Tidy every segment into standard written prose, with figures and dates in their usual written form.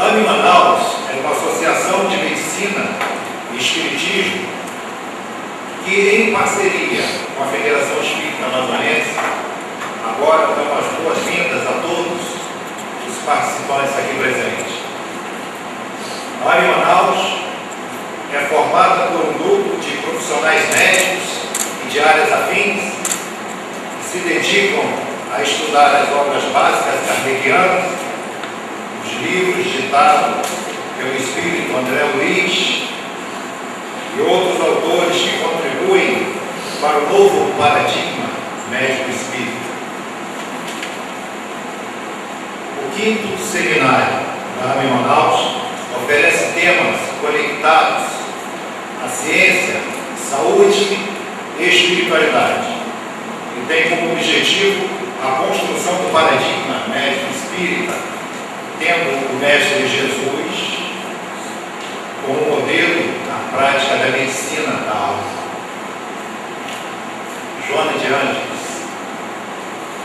AME Manaus é uma associação de medicina e espiritismo que, em parceria com a Federação Espírita Amazonense, agora dão as boas-vindas a todos os participantes aqui presentes. A AME Manaus é formada por um grupo de profissionais médicos e de áreas afins que se dedicam a estudar as obras básicas kardecianas, os livros ditados pelo espírito André Luiz e outros autores que contribuem para o novo paradigma médico-espírita. O 5º seminário da AME Manaus oferece temas conectados à ciência, saúde e espiritualidade e tem como objetivo a construção do paradigma médico-espírita, tendo o Mestre Jesus como modelo na prática da medicina da alma. Joana de Ângeles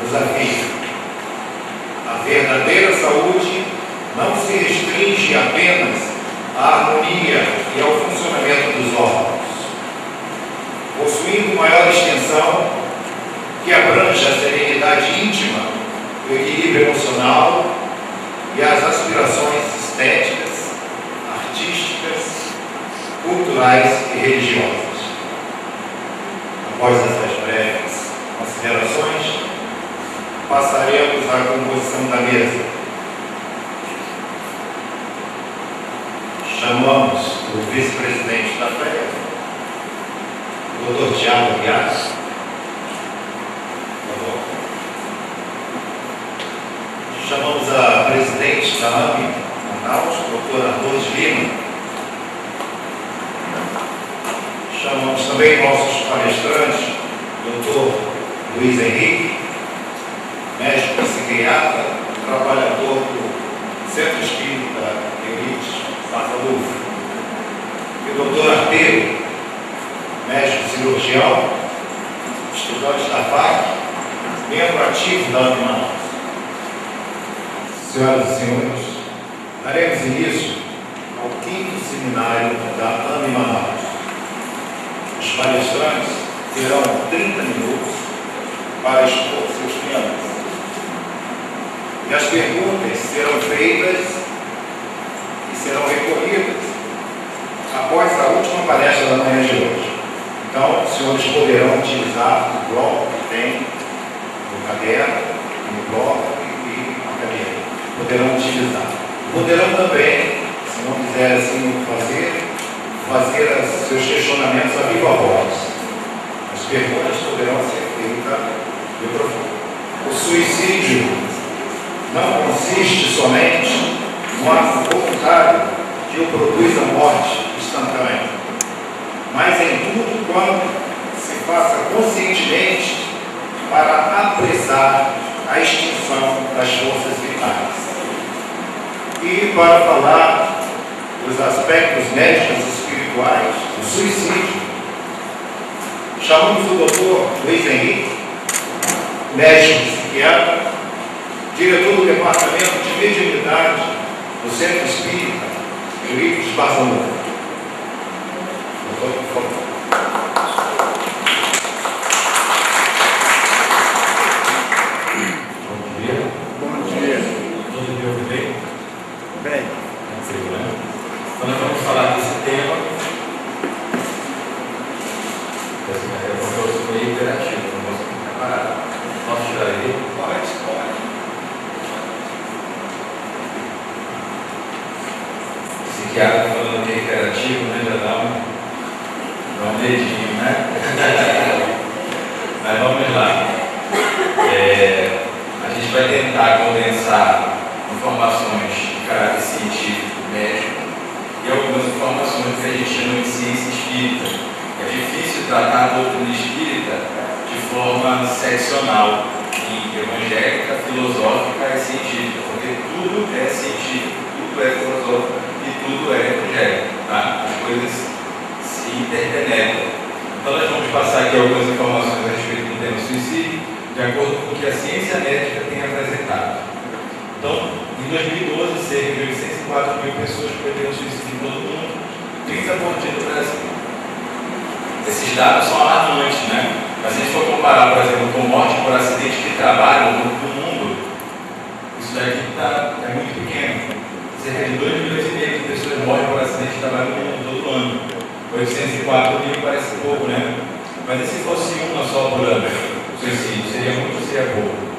nos avisa: a verdadeira saúde não se restringe apenas à harmonia e ao funcionamento dos órgãos, possuindo maior extensão que abrange a serenidade íntima, o equilíbrio emocional e as aspirações estéticas, artísticas, culturais e religiosas. Após essas breves considerações, passaremos à composição da mesa. Chamamos o vice-presidente da FEA, o Dr. Tiago Aguiar. Chamamos a presidente da AME Manaus, doutora Rose Lima. Chamamos também nossos palestrantes, doutor Luiz Henrique, médico psiquiatra, trabalhador do Centro Espírita Elite Santa Luz, e o doutor Arteiro, médico cirurgião, estudante da FAC, membro ativo da AME Manaus. Senhoras e senhores, daremos início ao 5º seminário da AME Manaus. Os palestrantes terão 30 minutos para expor seus temas. E as perguntas serão feitas e serão recolhidas após a última palestra da manhã de hoje. Então, os senhores poderão utilizar o bloco que tem no caderno, no bloco e na cadeira. Poderão utilizar. Poderão também, se não quiserem assim fazer seus questionamentos a viva voz. As perguntas poderão ser feitas no microfone. O suicídio não consiste somente no ato voluntário que o produz a morte instantânea, mas em tudo quanto se faça conscientemente para apressar a extinção das forças vitais. E para falar dos aspectos médicos e espirituais do suicídio, chamamos o Dr. Luiz Henrique, médico psiquiatra, diretor do Departamento de Mediunidade do Centro Espírita Eurípides Barçanufo. Doutor, por favor. Então nós vamos falar desse tema. Eu sou meio interativo, não posso preparar. Posso tirar ele? Pode. Psiquiatra falando que é interativo, né? Já dá um dedinho, né? Mas vamos lá. A gente vai tentar condensar informações de caráter científico, médico, e algumas informações que a gente chama de ciência espírita. É difícil tratar a doutrina espírita de forma seccional, evangélica, filosófica e científica, porque tudo é científico, tudo é filosófico e tudo é evangélico, tá? As coisas se interpenetram. Então nós vamos passar aqui algumas informações a respeito do tema suicídio, de acordo com o que a ciência médica tem apresentado. Então, em 2012, cerca de 840 164 mil pessoas cometeram suicídio em todo o mundo, 30 por dia no Brasil. Esses dados são alarmantes, né? Mas se a gente for comparar, por exemplo, com morte por acidente de trabalho no mundo, isso daqui é muito pequeno. Cerca de 2,5 milhões de pessoas morrem por acidente de trabalho no mundo todo ano. 804 mil parece pouco, né? Mas e se fosse uma só por ano? Suicídio, seria muito ou seria pouco?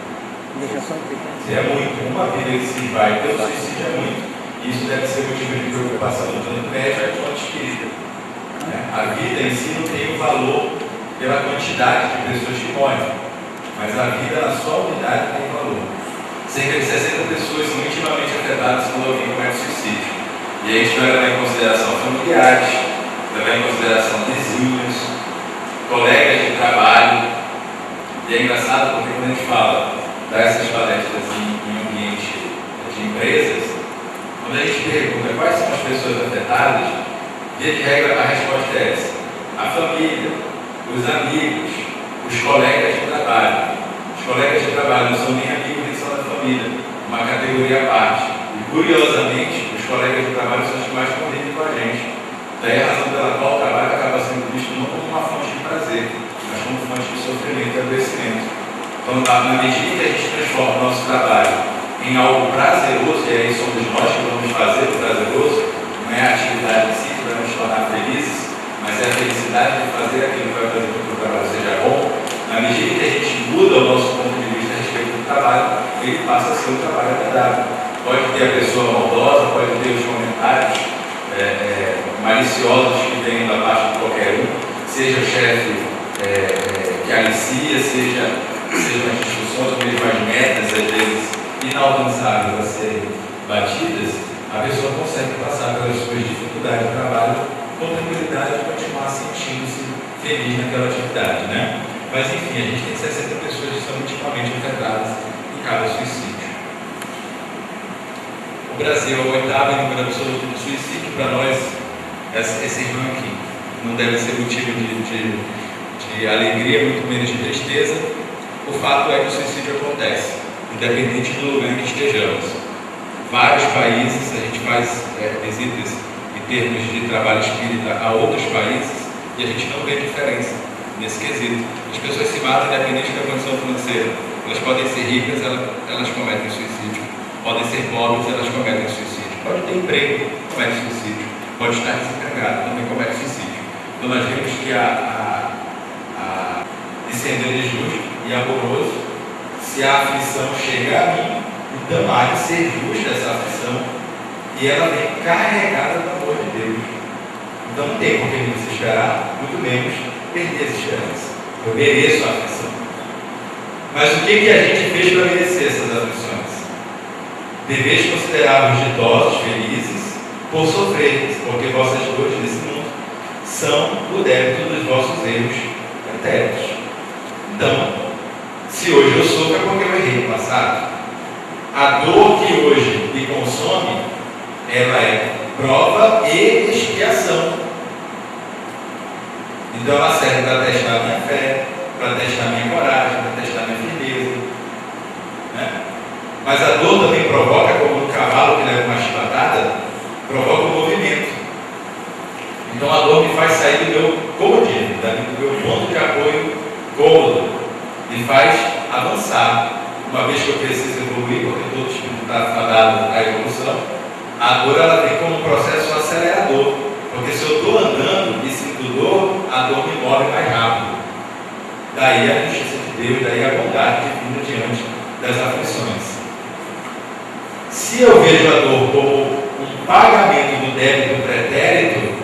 Seria muito. Uma vida que se vai, pelo suicídio é muito. E isso deve ser motivo de preocupação tanto médica quanto espírita. A vida em si não tem o valor pela quantidade de pessoas que morrem, mas a vida na sua unidade tem valor. Cerca de 60 pessoas são intimamente afetadas quando alguém comete suicídio. E a gente vai levar em consideração familiares, levar em consideração vizinhos, colegas de trabalho. E é engraçado porque quando a gente fala dessas palestras em ambiente de empresas, quando a gente pergunta quais são as pessoas afetadas, via de regra, a resposta é essa: a família, os amigos, os colegas de trabalho. Os colegas de trabalho não são nem amigos nem são da família, uma categoria à parte. E curiosamente, os colegas de trabalho são os que mais convivem com a gente. Daí a razão pela qual o trabalho acaba sendo visto não como uma fonte de prazer, mas como fonte de sofrimento e adoecimento. Então, na medida que a gente transforma o nosso trabalho em algo prazeroso, e aí somos nós que vamos fazer o prazeroso, não é a atividade em si que vai nos tornar felizes, mas é a felicidade de fazer aquilo que vai fazer com que o trabalho seja bom. Na medida que a gente muda o nosso ponto de vista a respeito do trabalho, ele passa a ser um trabalho agradável. Pode ter a pessoa maldosa, pode ter os comentários maliciosos que vêm da parte de qualquer um, seja o chefe que alicia, seja as discussões, ou mesmo as metas, às vezes inalcançáveis a serem batidas, a pessoa consegue passar pelas suas dificuldades de trabalho com tranquilidade e continuar sentindo-se feliz naquela atividade, né? Mas enfim, a gente tem 60 pessoas que são intimamente afetadas em cada suicídio. O Brasil é o 8º em número absoluto de suicídio. Para nós, esse ranking não deve ser motivo de alegria, muito menos de tristeza. O fato é que o suicídio acontece, independente do lugar em que estejamos. Vários países, a gente faz visitas em termos de trabalho espírita a outros países e a gente não vê diferença nesse quesito. As pessoas se matam independente da condição financeira. Elas podem ser ricas, elas cometem suicídio. Podem ser pobres, elas cometem suicídio. Pode ter emprego, comete suicídio. Pode estar desempregado, também comete suicídio. Então nós vemos que descender de justo e amoroso, se a aflição chega a mim, então há de ser justa essa aflição, e ela vem carregada do amor de Deus. Então não tem por que me desesperar, muito menos perder essa esperança. Eu mereço a aflição. Mas o que a gente fez para merecer essas aflições? Deveis considerar-vos ditosos, felizes, por sofrer, porque vossas dores nesse mundo são o débito dos vossos erros eternos. Então, se hoje eu sofro é porque eu errei no passado. A dor que hoje me consome, ela é prova e expiação. Então ela serve para testar a minha fé, para testar a minha coragem, para testar a minha firmeza, né? Mas a dor também provoca, como um cavalo que leva uma chibatada, provoca um movimento. Então a dor me faz sair do meu comodismo, do meu ponto de apoio cômodo, me faz avançar. Uma vez que eu preciso evoluir, porque todo espírito está fadado à evolução, a dor ela vem como um processo acelerador. Porque se eu estou andando e sinto dor, a dor me move mais rápido. Daí a justiça de Deus, daí a bondade divina diante das aflições. Se eu vejo a dor como um pagamento do débito pretérito,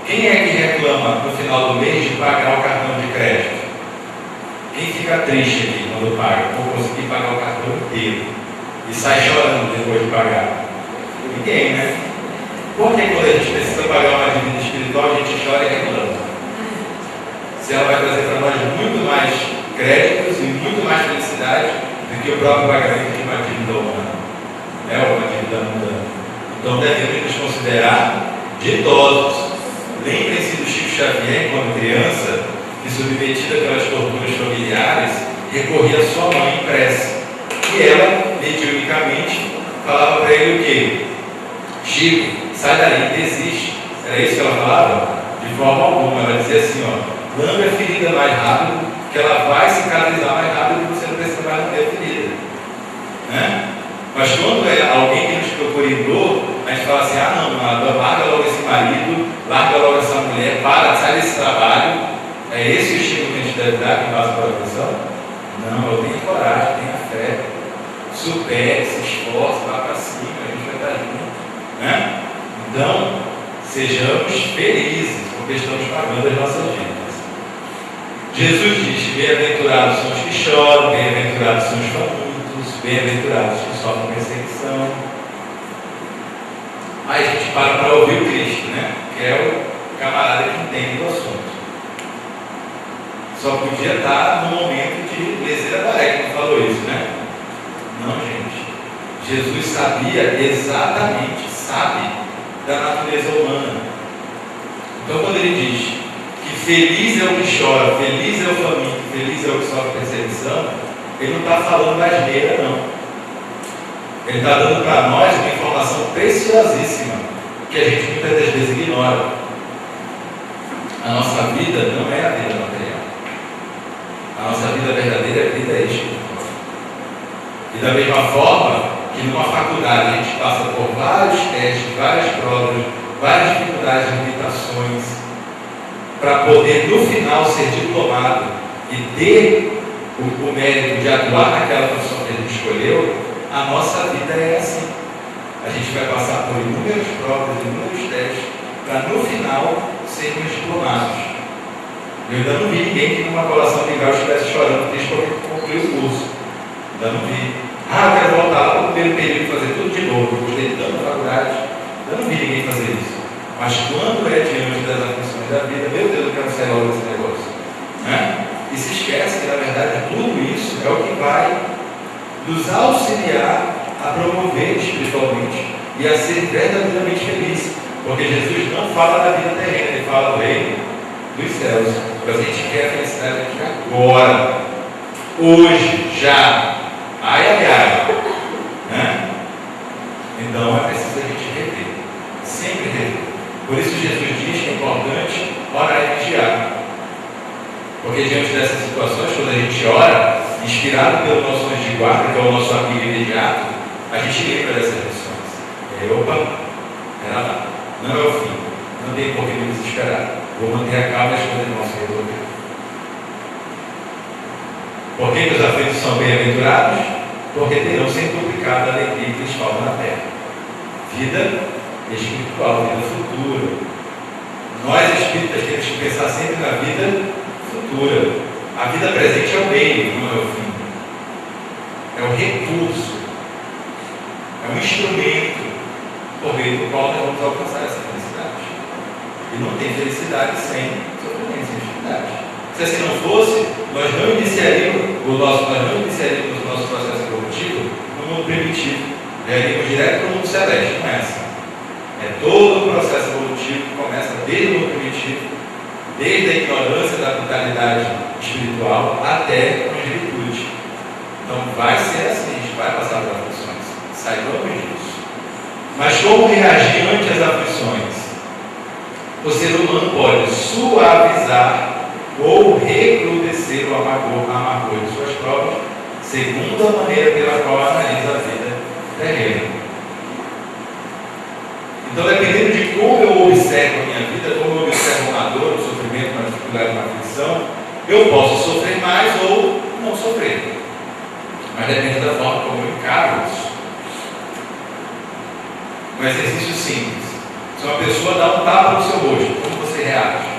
quem é que reclama no final do mês de pagar o cartão de crédito? Quem fica triste aqui quando paga? Vou conseguir pagar o cartão inteiro e sai chorando depois de pagar? Ninguém, né? Porque quando a gente precisa pagar uma dívida espiritual, a gente chora e reclama. Se ela vai trazer para nós muito mais créditos e muito mais felicidade do que o próprio pagamento de uma dívida humana, ou uma dívida mundana. Então devemos nos considerar ditosos. Lembrem-se do Chico Xavier, quando criança, que submetida pelas torturas familiares, recorria à sua mãe em prece. E ela, mediunicamente, falava para ele o quê? Chico, sai daí, desiste. Era isso que ela falava? De forma alguma. Ela dizia assim, ó, lambe a ferida mais rápido, que ela vai cicatrizar mais rápido e você não precisa mais lamber a ferida. Né? Mas quando é alguém que nos procura em dor, a gente fala assim, não, larga logo esse marido, larga logo essa mulher, sai desse trabalho. É esse o estímulo que a gente deve dar que passa pela pressão? Não, eu tenho coragem, tenho fé, supere, se esforce, vá para cima, a gente vai estar junto. Né? Então, sejamos felizes, porque estamos pagando as nossas dívidas. Jesus diz: bem-aventurados são os que choram, bem-aventurados são os famintos, bem-aventurados os que sofrem perseguição. Aí a gente para ouvir o Cristo, né? Que é o camarada que entende do assunto. Só podia estar no momento de leseira baré, que não falou isso, né? Não, gente. Jesus sabia exatamente, sabe da natureza humana. Então, quando ele diz que feliz é o que chora, feliz é o faminto, feliz é o que sofre perseguição, ele não está falando da asneira, não. Ele está dando para nós uma informação preciosíssima que a gente muitas das vezes ignora. A nossa vida não é a vida material. A nossa vida verdadeira é a vida espiritual. E da mesma forma que numa faculdade a gente passa por vários testes, várias provas, várias dificuldades, limitações, para poder no final ser diplomado e ter o mérito de atuar naquela profissão que a gente escolheu, a nossa vida é assim. A gente vai passar por inúmeras provas, inúmeros testes, para no final sermos diplomados. Eu ainda não vi ninguém que numa colação de grau estivesse chorando triste porque concluiu o curso. Ainda não vi. Eu quero voltar lá para o primeiro período fazer tudo de novo. Eu gostei de tanta faculdade. Eu não vi ninguém fazer isso. Mas quando é diante das aflições da vida, meu Deus, eu quero sair logo desse negócio. Né? E se esquece que, na verdade, tudo isso é o que vai nos auxiliar a promover espiritualmente e a ser verdadeiramente feliz. Porque Jesus não fala da vida terrena, ele fala do reino dos céus. Mas a gente quer a felicidade aqui agora, hoje, já. Ai. Né? Então é preciso a gente rever, sempre rever. Por isso Jesus diz que é importante orar e vigiar. Porque diante dessas situações, quando a gente ora, inspirado pelo nosso anjo de guarda, que é o nosso amigo imediato, a gente lembra dessas lições. Opa, era lá, não é o fim, não tem por que me desesperar. Vou manter a calma e as coisas vão se resolver. Por que os aflitos são bem-aventurados? Porque terão centuplicado a alegria que lhes falta na terra. Vida espiritual, vida futura. Nós espíritas temos que pensar sempre na vida futura. A vida presente é o meio, não é o fim. É o recurso. É um instrumento por meio do qual nós vamos alcançar essa felicidade. E não tem felicidade sem sofrimento, sem dificuldade. Se assim não fosse, nós não iniciaríamos o nosso processo evolutivo no mundo primitivo. Iríamos direto para o mundo celeste, não é assim. É todo o processo evolutivo que começa desde o mundo primitivo, desde a ignorância da vitalidade espiritual até a virtude. Então vai ser assim, a gente vai passar por aflições. Saibamos disso. Mas como reagir ante as aflições? O ser humano pode suavizar ou recrudescer o amargor de suas provas, segundo a maneira pela qual analisa a vida terrena. Então, dependendo de como eu observo a minha vida, como eu observo uma dor, um sofrimento, uma dificuldade, uma aflição, eu posso sofrer mais ou não sofrer. Mas depende da forma como eu encaro isso. Um exercício simples. Se uma pessoa dá um tapa no seu rosto, como você reage?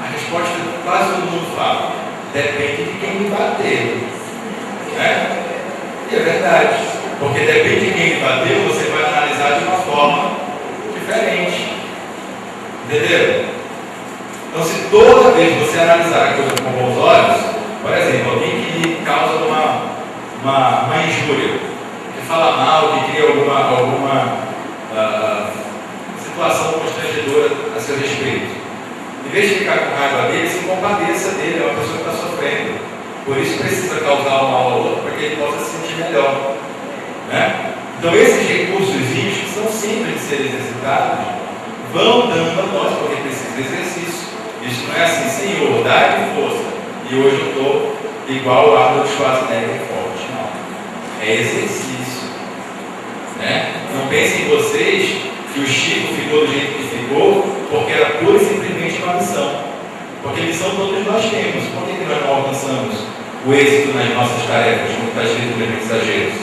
A resposta quase todo mundo fala: depende de quem me bateu. Né? E é verdade. Porque depende de quem me bateu, você vai analisar de uma forma diferente. Entendeu? Então, se toda vez você analisar a coisa com bons olhos, por exemplo, alguém que causa uma injúria, que fala mal, que cria alguma situação constrangedora a seu respeito, em vez de ficar com raiva dele, se compadeça dele, é uma pessoa que está sofrendo. Por isso precisa causar um mal ao outro, para que ele possa se sentir melhor. Né? Então esse estão sempre de ser exercitados, vão dando a nós, porque precisa de exercício. Isso não é assim, Senhor, dá-me força, e hoje eu estou igual o Arnold Schwarzenegger forte. Não. É exercício. Né? Não pensem vocês que o Chico ficou do jeito que ficou porque era pura e simplesmente uma missão. Porque missão todos nós temos. Por que nós não alcançamos o êxito nas nossas tarefas, como está escrito nos Mensageiros?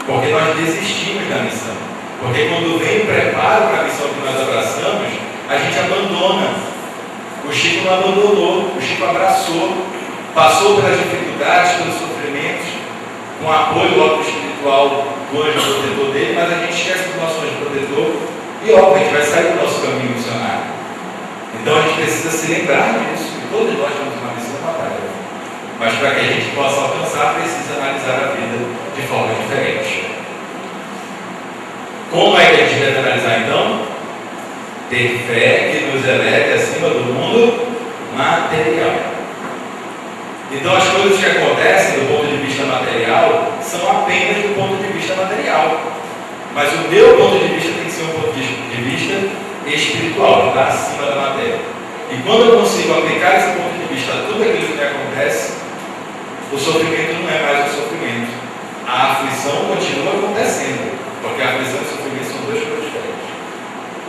Porque nós desistimos da missão. Porque quando vem o preparo para a missão que nós abraçamos, a gente abandona. O Chico não abandonou, o Chico abraçou, passou pelas dificuldades, pelos sofrimentos, com o apoio do espiritual do anjo protetor dele, mas a gente esquece do nosso anjo protetor e, óbvio, a gente vai sair do nosso caminho missionário. Então a gente precisa se lembrar disso, que todos nós temos uma missão e uma tarefa. Mas para que a gente possa alcançar, precisa analisar a vida de forma diferente. Como é que a gente deve analisar então? Ter fé que nos eleve acima do mundo material. Então as coisas que acontecem do ponto de vista material são apenas do ponto de vista material. Mas o meu ponto de vista tem que ser um ponto de vista espiritual, que está acima da matéria. E quando eu consigo aplicar esse ponto de vista a tudo aquilo que me acontece, o sofrimento não é mais o sofrimento. A aflição continua acontecendo, porque a aflição e o sofrimento são duas coisas diferentes.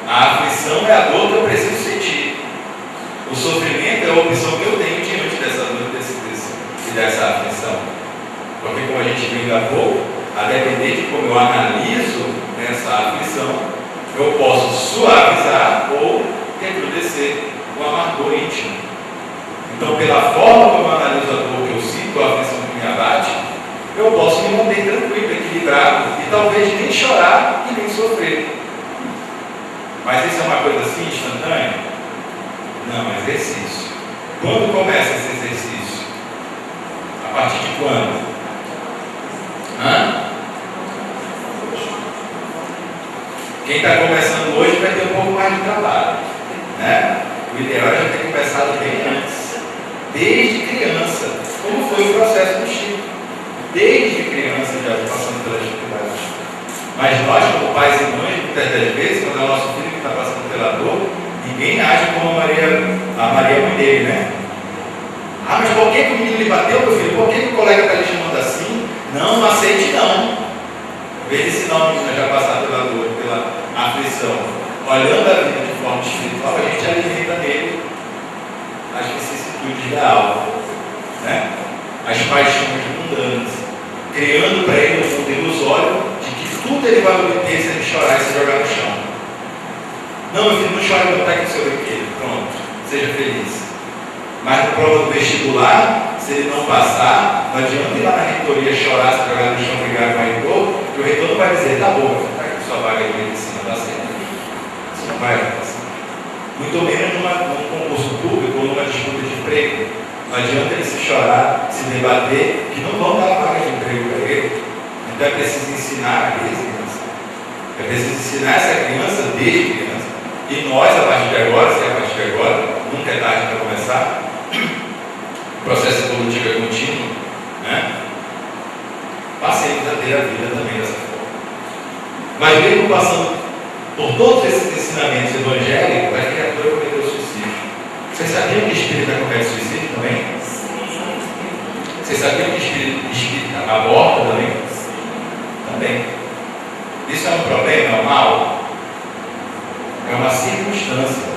A aflição é a dor que eu preciso sentir. O sofrimento é a opção que eu tenho diante dessa dor e dessa aflição. Porque, como a gente viu há pouco, a depender de como eu analiso essa aflição, eu posso suavizar ou recrudescer o amargor íntimo. Então, pela forma como eu analiso a dor que eu sinto, a aflição que me abate, eu posso me manter tranquilo, equilibrado e talvez nem chorar e nem sofrer. Mas isso é uma coisa assim instantânea? Não, é exercício. Quando começa esse exercício? A partir de quando? Quem está começando hoje vai ter um pouco mais de trabalho, né? O ideal é já ter começado bem antes, desde criança, como foi o processo do Chico. Desde criança já passando pelas dificuldades. Mas nós, como pais e mães, muitas das vezes, quando é o nosso filho que está passando pela dor, ninguém age como a Maria mãe dele, né? Ah, mas por que o menino lhe bateu, meu filho? Por que o colega está lhe chamando assim? Não aceite não. Em vez de ensinar o menino a já passar pela dor, pela aflição, olhando a vida de forma espiritual, a gente alimenta nele as vicissitudes da alma, né? As paixões mundanas, criando para ele um fundo ilusório de que tudo ele vai obter se ele chorar e se jogar no chão. Não, meu filho, não chore, não, está aqui no seu brinquedo, pronto, seja feliz. Mas na prova do vestibular, se ele não passar, não adianta ir lá na reitoria chorar, se jogar no chão, brigar com o reitor, que o reitor não vai dizer, tá bom, está aqui sua vaga de medicina, dá certo. Isso não vai acontecer. Muito menos num concurso público ou numa disputa de emprego. Não adianta ele se chorar, se debater, que não vão dar vaga de emprego para ele. Então é preciso ensinar a criança. É preciso ensinar essa criança desde criança. E nós, a partir de agora, se é a partir de agora, nunca é tarde para começar, o processo evolutivo é contínuo, né? Passemos a ter a vida também dessa forma. Mas mesmo passando por todos esses ensinamentos evangélicos, a criatura cometeu suicídio. Vocês sabiam que espírita comete suicídio também? Vocês sabiam que espírita aborta também? Também. Isso é um problema, é um mal? É uma circunstância.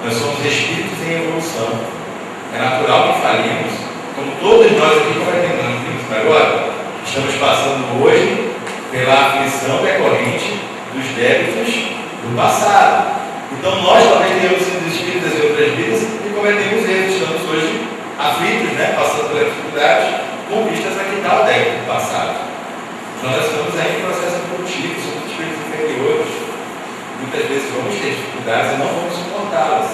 Nós somos espíritos em evolução. É natural que falhemos, como todos nós aqui cometemos agora. Estamos passando hoje pela aflição decorrente dos débitos do passado. Então nós talvez tenhamos sido espíritas em outras vidas e cometemos erros. Estamos hoje aflitos, né? Passando pelas dificuldades com vistas a quitar o débito do passado. Nós estamos aí em processo evolutivo, somos espíritos inferiores. Muitas vezes vamos ter dificuldades e não vamos suportá-las,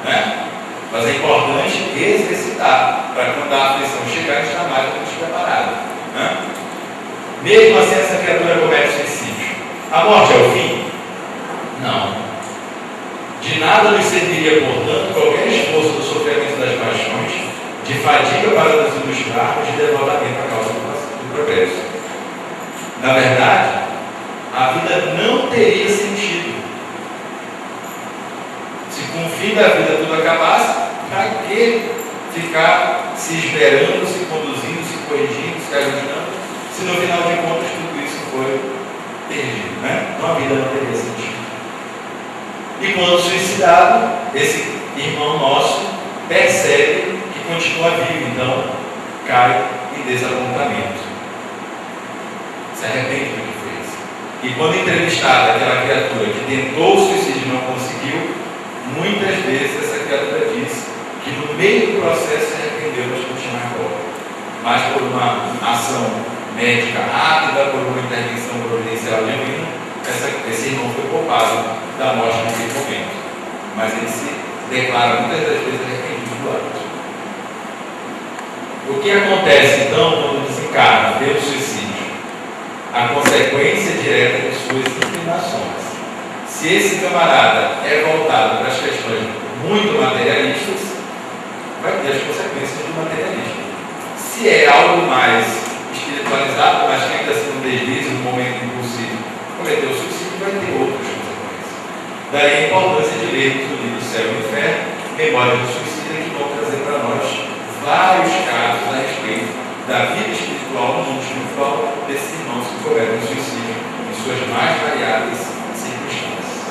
né? Mas é importante exercitar para quando a aflição chegar, estar mais ou menos preparado, né? Mesmo assim, essa criatura comete suicídio. A morte é o fim? Não. De nada nos serviria, portanto, qualquer esforço do sofrimento das paixões, de fadiga para nos ilustrarmos, de devotamento à causa do progresso. Na verdade, a a vida não teria sentido. Se com o fim da vida tudo acabasse, para que ficar se esmerando, se conduzindo, se corrigindo, se ajustando, se no final de contas tudo isso foi perdido, né? Então a vida não teria sentido. E quando suicidado, esse irmão nosso percebe que continua vivo, então cai em desapontamento. Se arrepende do que fez. E quando entrevistada aquela criatura que tentou o suicídio e não conseguiu, muitas vezes essa criatura diz que no meio do processo se arrependeu, mas continua agora. Mas por uma ação médica rápida, por uma intervenção providencial divina, esse irmão foi poupado da morte naquele momento. Mas ele se declara muitas das vezes arrependido do ato. O que acontece então quando desencarna pelo suicídio? A consequência direta de suas inclinações. Se esse camarada é voltado para as questões muito materialistas, vai ter as consequências do materialismo. Se é algo mais espiritualizado, mas que ainda assim um deslize, um momento impulsivo, cometeu o suicídio, vai ter outras consequências. Daí a importância de lermos o livro Céu e Inferno, Memórias do Suicida, que vão trazer para nós vários casos a respeito da vida espiritual no mundo espiritual desses irmãos que cometem suicídio em suas mais variadas circunstâncias.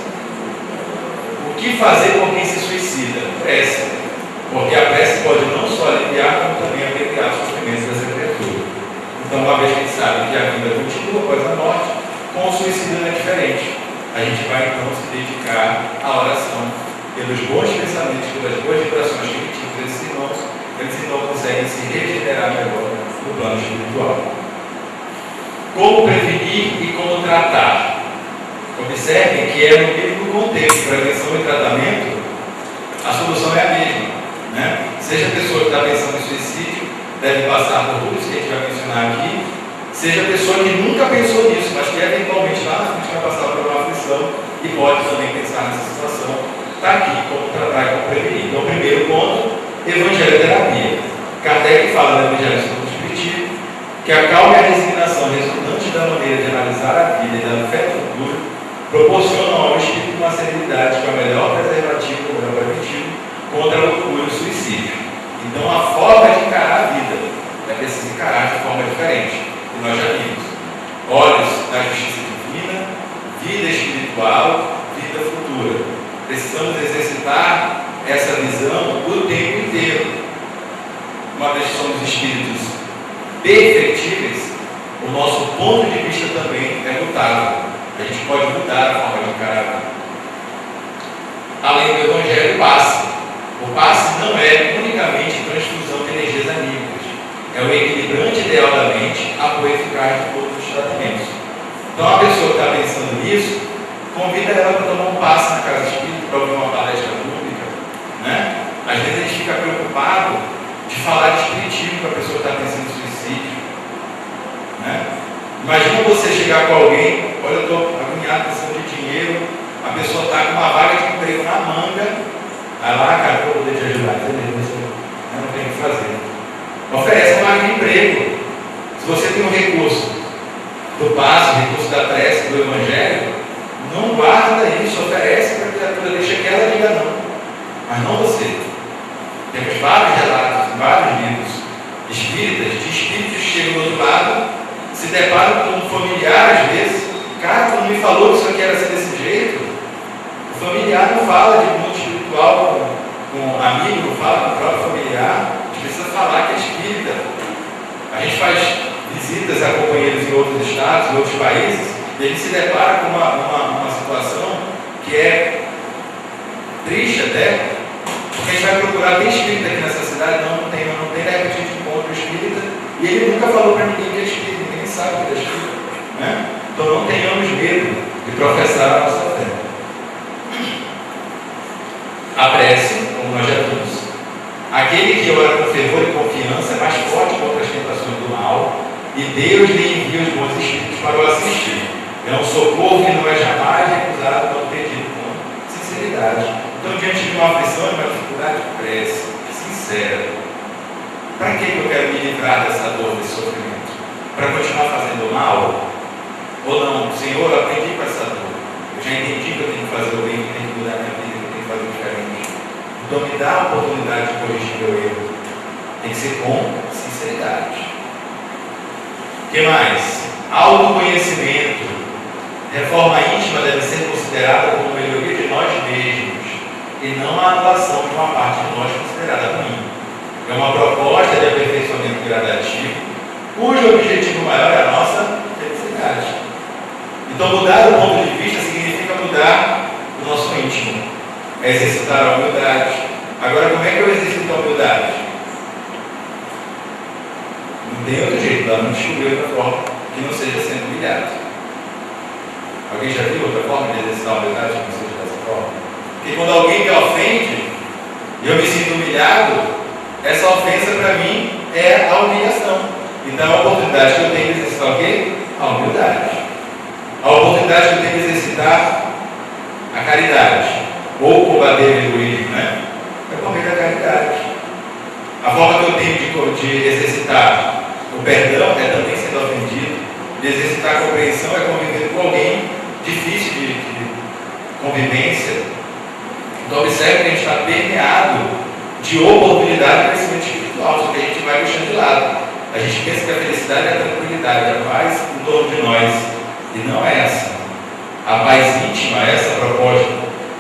O que fazer com quem se suicida? Prece. Porque a prece pode não só aliviar, como também abreviar os sofrimentos dessa criatura. Então, uma vez que a gente sabe que a vida continua após a morte, com o suicídio não é diferente. A gente vai então se dedicar à oração pelos bons pensamentos, pelas boas vibrações que emitimos desses irmãos, eles então conseguem se regenerar melhor no plano espiritual. Como prevenir e como tratar? Observem que é no mesmo contexto, prevenção e tratamento, a solução é a mesma. Né? Seja a pessoa que está pensando em suicídio, deve passar por tudo isso que a gente vai mencionar aqui, seja a pessoa que nunca pensou nisso, mas que eventualmente lá na frente vai passar por uma aflição e pode também pensar nessa situação, está aqui como tratar e como prevenir. Então, primeiro ponto, evangelioterapia. Kardec fala no Evangelho segundo o Espiritismo que a calma e a resignação resultantes da maneira de analisar a vida e da fé futura proporcionam ao espírito uma serenidade que é o melhor preservativo, o melhor preventivo contra a loucura e o suicídio. Então, a forma de encarar a vida é preciso encarar de forma diferente. E nós já vimos olhos da justiça divina, vida espiritual, vida futura. Precisamos exercitar essa visão o tempo inteiro. Uma vez que somos espíritos perfectíveis, o nosso ponto de vista também é mutável. A gente pode mudar a forma de encarar a vida. Além do Evangelho, o passe. O passe não é unicamente transfusão de energias anímicas. É o equilibrante ideal da mente, apoio eficaz de todos os tratamentos. Então, a pessoa que está pensando nisso, convida ela para tomar um passe na casa espírita, para ouvir uma palestra pública. Né? Às vezes a gente fica preocupado de falar de espiritismo para a pessoa que está pensando em suicídio. Né? Imagina você chegar com alguém, olha, eu estou agoniado, precisando de dinheiro, a pessoa está com uma vaga de emprego na manga. Vai lá, cara, eu vou poder te ajudar, entendeu? Eu não tenho o que fazer. Oferece uma vaga de emprego. Se você tem um recurso do passe, recurso da prece, do Evangelho, não guarda isso, oferece para a criatura, deixa que ela diga não. Mas não você. Temos vários relatos, vários livros espíritas, de espíritos que chegam do outro lado, se deparam com um familiar às vezes. Cara, quando me falou que isso aqui era assim desse jeito, o familiar não fala de mundo espiritual com um amigo, não fala com o próprio familiar. A gente precisa falar que é espírita. A gente faz visitas a companheiros em outros estados, em outros países, e a gente se depara com uma situação que é triste até, porque a gente vai procurar, tem espírita aqui nessa cidade? Não tem, de repente a gente encontra o espírita, e ele nunca falou para ninguém que é espírita, ninguém sabe que é espírita. Né? Então não tenhamos medo de professar a nossa fé. A prece, como nós já vimos, aquele que ora com fervor e confiança é mais forte contra as tentações do mal, e Deus lhe envia os bons espíritos para o assistir. É um socorro que não é jamais recusado quando pedido com sinceridade. Então, diante de uma aflição, de uma dificuldade, prece sincera. Para que eu quero me livrar dessa dor, desse sofrimento? Para continuar fazendo mal? Ou não? Senhor, eu aprendi dar a oportunidade de corrigir meu erro. Tem que ser com sinceridade. O que mais? Autoconhecimento. Reforma íntima deve ser considerada como melhoria de nós mesmos e não a atuação de uma parte de nós considerada ruim. É uma proposta de aperfeiçoamento gradativo, cujo objetivo maior é a nossa felicidade. Então, mudar o ponto de vista significa mudar o nosso íntimo, é exercitar a humildade. Agora, como é que eu exercito a humildade? Não tem outro jeito, ela não descobriu outra forma que não seja sendo humilhado. Alguém já viu outra forma de exercitar a humildade que não seja dessa forma? Porque quando alguém me ofende e eu me sinto humilhado, essa ofensa para mim é a humilhação. Então a oportunidade que eu tenho de exercitar o quê? A humildade. A oportunidade que eu tenho de exercitar a caridade. Ou combater o egoísmo, né? É comer a caridade. A forma que eu tenho de exercitar o perdão é também sendo ofendido. De exercitar a compreensão é conviver com alguém difícil de convivência. Então observe que a gente está permeado de oportunidade de crescimento espiritual, só que a gente vai deixando de lado. A gente pensa que a felicidade é a tranquilidade, é a paz em torno de nós. E não é essa. A paz íntima, essa proposta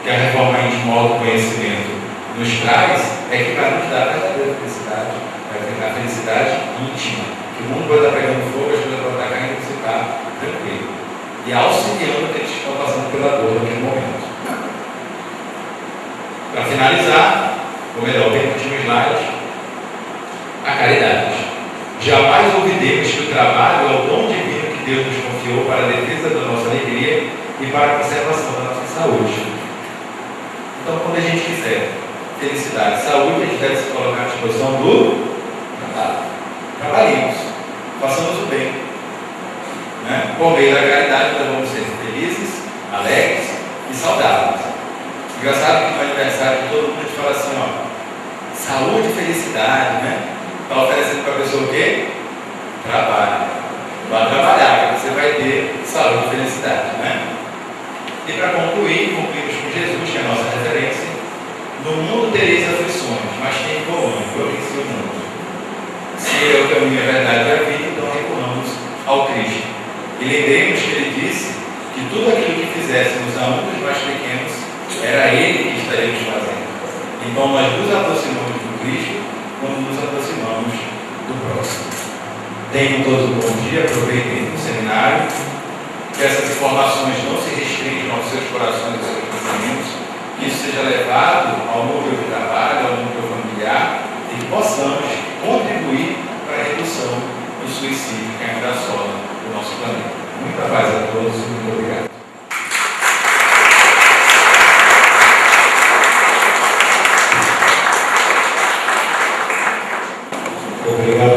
que a reforma íntima, o autoconhecimento nos traz, é que vai nos dar a verdadeira felicidade, a felicidade íntima. Que o mundo vai estar pegando fogo, as coisas vão estar caindo, você está tranquilo. E auxiliando aqueles que estão passando pela dor naquele momento. Para finalizar, ou melhor, o último slide, a caridade. Jamais olvidemos que o trabalho é o dom divino que Deus nos confiou para a defesa da nossa alegria e para a conservação da nossa saúde. Então, quando a gente quiser felicidade e saúde, a gente deve se colocar à disposição do trabalho. Trabalhemos, façamos o bem. Né? Por meio da caridade, nós vamos ser felizes, alegres e saudáveis. Engraçado que no aniversário de todo mundo a gente fala assim, ó, saúde e felicidade, né? Está oferecendo para a pessoa o quê? Trabalho. Vai trabalhar, que você vai ter saúde e felicidade, né? E para concluir, concluímos com Jesus, que é a nossa referência. No mundo tereis aflições, mas tem bom ânimo, eu venci o mundo. Se é o caminho, a verdade e a vida, então recorramos ao Cristo. E lembremos que ele disse que tudo aquilo que fizéssemos a um dos mais pequenos, era ele que estaríamos fazendo. Então nós nos aproximamos do Cristo quando nos aproximamos do próximo. Tenham todos um bom dia, aproveitem o seminário, que essas informações não se restringam aos seus corações e aos seus pensamentos, que isso seja levado ao núcleo de trabalho, ao núcleo familiar, e que possamos contribuir para a redução do suicídio que ainda assola o nosso planeta. Muita paz a todos e muito obrigado. Obrigado.